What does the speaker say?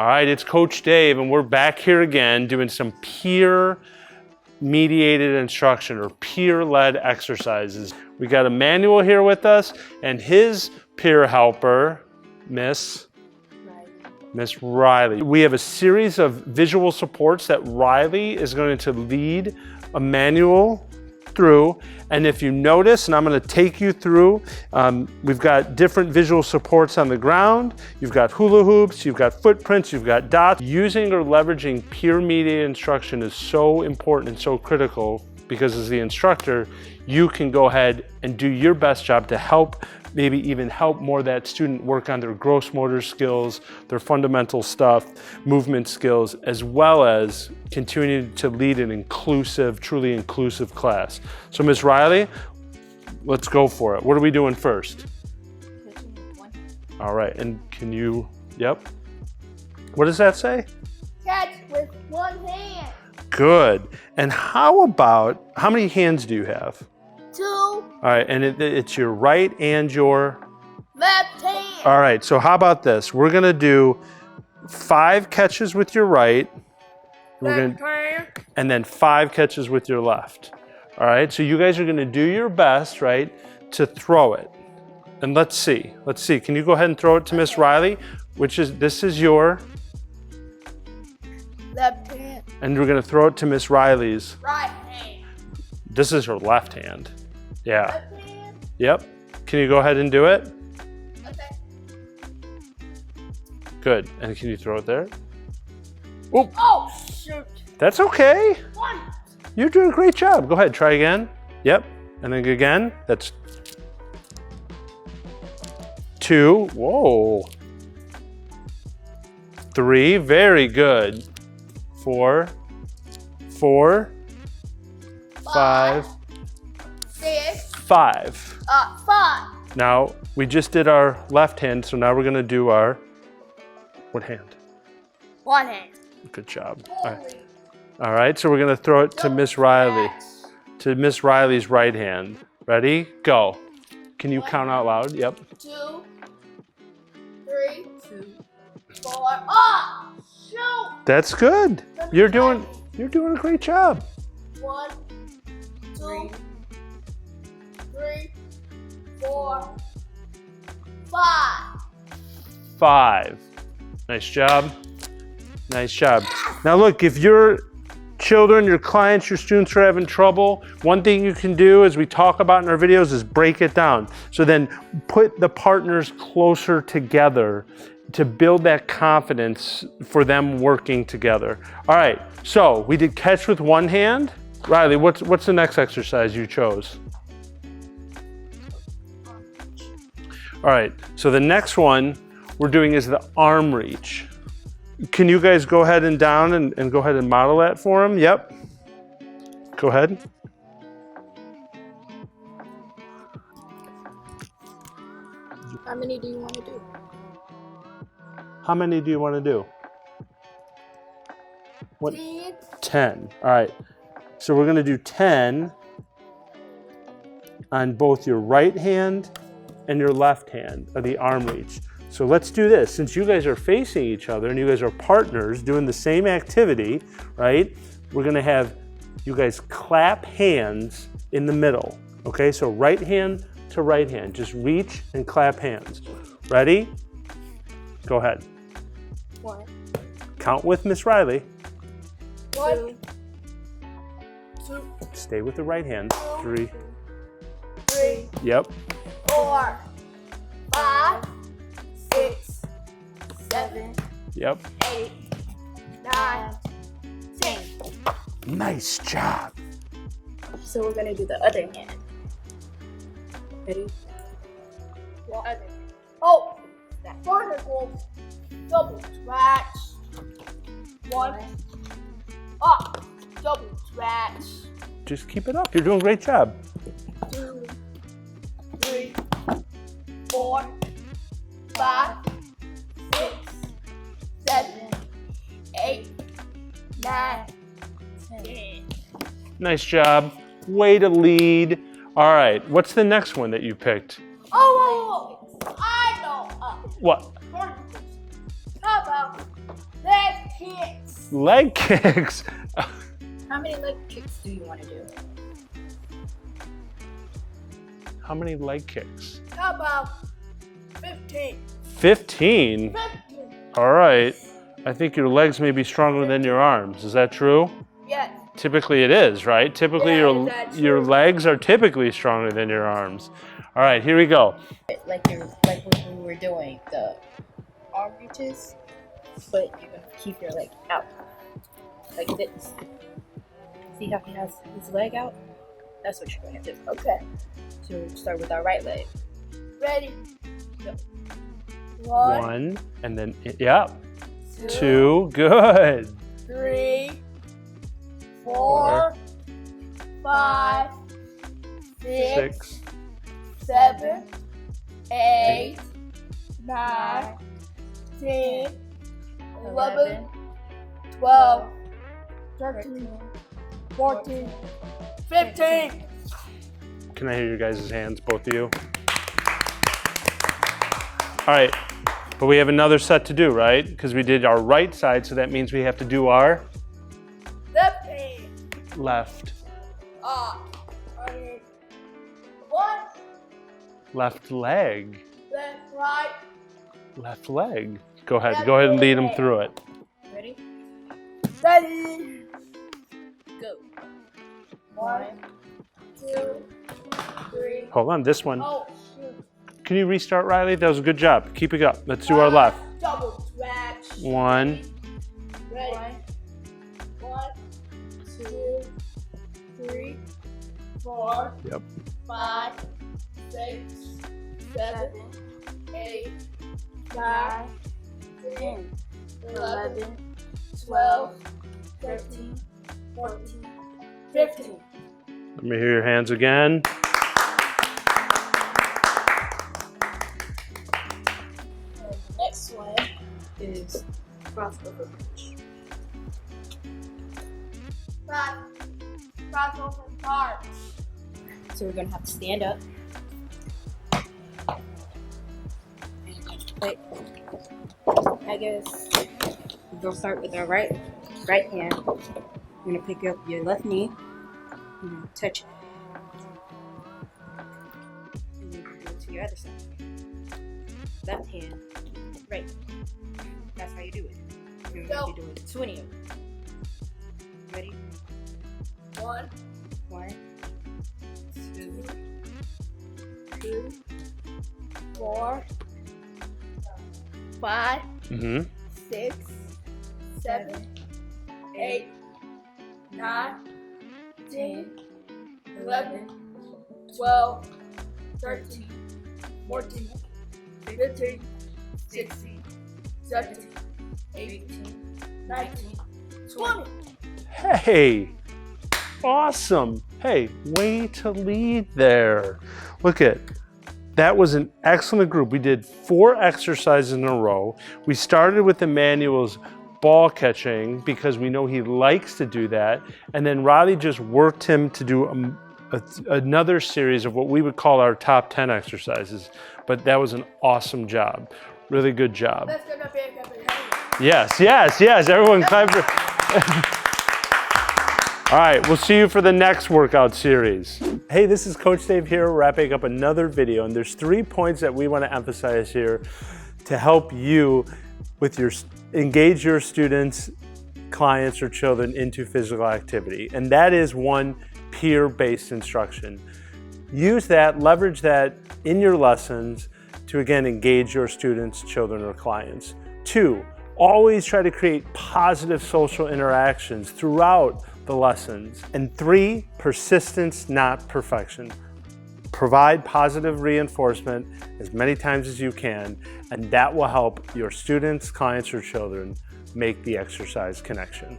All right, it's Coach Dave, and we're back here again doing some peer-mediated instruction or peer-led exercises. We got Emmanuel here with us, and his peer helper, Miss Riley. We have a series of visual supports that Riley is going to lead Emmanuel through. And if you notice, and I'm going to take you through, we've got different visual supports on the ground. You've got hula hoops, you've got footprints, you've got dots. Using or leveraging peer-mediated instruction is so important and so critical because as the instructor, you can go ahead and do your best job to help, maybe even help more that student work on their gross motor skills, their fundamental stuff, movement skills, as well as continuing to lead an inclusive, truly inclusive class. So Ms. Riley, let's go for it. What are we doing first? All right, and can you, yep. What does that say? Catch with one hand. Good. And how many hands do you have? 2. All right, and it's your right and your Left hand. All right, so how about this? We're gonna do 5 catches with your right, and then 5 catches with your left. All right, so you guys are gonna do your best, right, to throw it. And let's see, can you go ahead and throw it to Miss Riley? This is your Left hand. And we're gonna throw it to Miss Riley's Right hand. This is her left hand. Yeah. Left hand. Yep. Can you go ahead and do it? Okay. Good. And can you throw it there? Oh, shoot. That's okay. 1. You're doing a great job. Go ahead, try again. Yep. And then again. That's 2. Whoa. 3. Very good. 4. 5. 6. 5. 5. Now, we just did our left hand, so now we're gonna do our, what hand? One hand. Good job. All right, so we're gonna throw it to Miss Riley, to Miss Riley's right hand. Ready? Go. Can you count out loud? Yep. 2, 3, 4. Oh, shoot. That's good. You're doing a great job. 1, 2, 3, 4, 5. 5. Nice job. Nice job. Now look, if your children, your clients, your students are having trouble, one thing you can do, as we talk about in our videos, is break it down. So then put the partners closer together to build that confidence for them working together. All right, so we did catch with one hand. Riley, what's the next exercise you chose? All right, so the next one we're doing is the arm reach. Can you guys go ahead and down and go ahead and model that for them? Yep. Go ahead. How many do you want to do? How many do you want to do? What? 10. 10. All right. So we're going to do 10 on both your right hand and your left hand of the arm reach. So let's do this. Since you guys are facing each other and you guys are partners doing the same activity, right? We're going to have you guys clap hands in the middle. Okay, so right hand to right hand. Just reach and clap hands. Ready? Go ahead. 1. Count with Miss Riley. 1, 2, Stay with the right hand. 3. 3, Yep. 4, 5, 6, 7, Yep. 8, 9, 10. Nice job. So we're gonna do the other hand. Ready? What other? Oh, that vertical double scratch. 1. Up, double scratch. Just keep it up. You're doing a great job. 2, 3, 4, 5, 6, 7, 8, 9, 10. Nice job. Way to lead. All right. What's the next one that you picked? Oh, I know. What? Verticals. How about Leg kicks. Leg kicks. How many leg kicks do you want to do? How many leg kicks? How about 15? 15? 15. All right. I think your legs may be stronger than your arms. Is that true? Yes. Typically it is, right? Typically Yeah, is that your true? legs are typically stronger than your arms. All right, here we go. Like when we were doing the arm reaches, but you're gonna keep your leg out like this. See how he has his leg out? That's what you're gonna do. Okay. So we'll start with our right leg. Ready? Go. One, And then, yeah, 2, good. 3, 4, 5, 6, 6, 7, 8, 9, 10, 11, 12, 13, 14, 15. Can I hear your guys' hands, both of you? All right, but we have another set to do, right? Because we did our right side, so that means we have to do our Left hand. left. One, Left leg. left, right. Left leg. Go ahead and lead them through it. Ready? Ready? Go. 1, 2, 3. Hold on, this one. Oh, shoot. Can you restart, Riley? That was a good job. Keep it up. Let's do our left. Double stretch. 1, Ready? 1, 2, 3, 4, Yep. 5, 6, 7, 8, 9, 10, 11, 12, 13, 14, 15. Let me hear your hands again. And the next one is crossover punch. Crossover parts. So we're gonna have to stand up. Wait. I guess we're gonna start with our right hand. You're gonna pick up your left knee. You're gonna touch it. And you can go to your other side. Left hand, right. That's how you do it. You're gonna be doing 20 of them. Ready? 1, 1, 2, 2, 4, 5, Mm-hmm. 6, 7, 8, 9, 10, 11, 12, 13, 14, 15, 16, 17, 18, 19, 20. Hey, awesome. Hey, way to lead there. Look at, that was an excellent group. We did 4 exercises in a row. We started with Emmanuel's ball catching because we know he likes to do that. And then Riley just worked him to do another series of what we would call our top 10 exercises. But that was an awesome job. Really good job. That's gonna be a couple of Yes, yes, yes. Everyone clap for. All right, we'll see you for the next workout series. Hey, this is Coach Dave here, wrapping up another video, and there's 3 points that we want to emphasize here to help you with engage your students, clients, or children into physical activity. And that is 1, peer-based instruction. Use that, leverage that in your lessons to again engage your students, children, or clients. 2, always try to create positive social interactions throughout the lessons. And 3, persistence, not perfection. Provide positive reinforcement as many times as you can, and that will help your students, clients, or children make the exercise connection.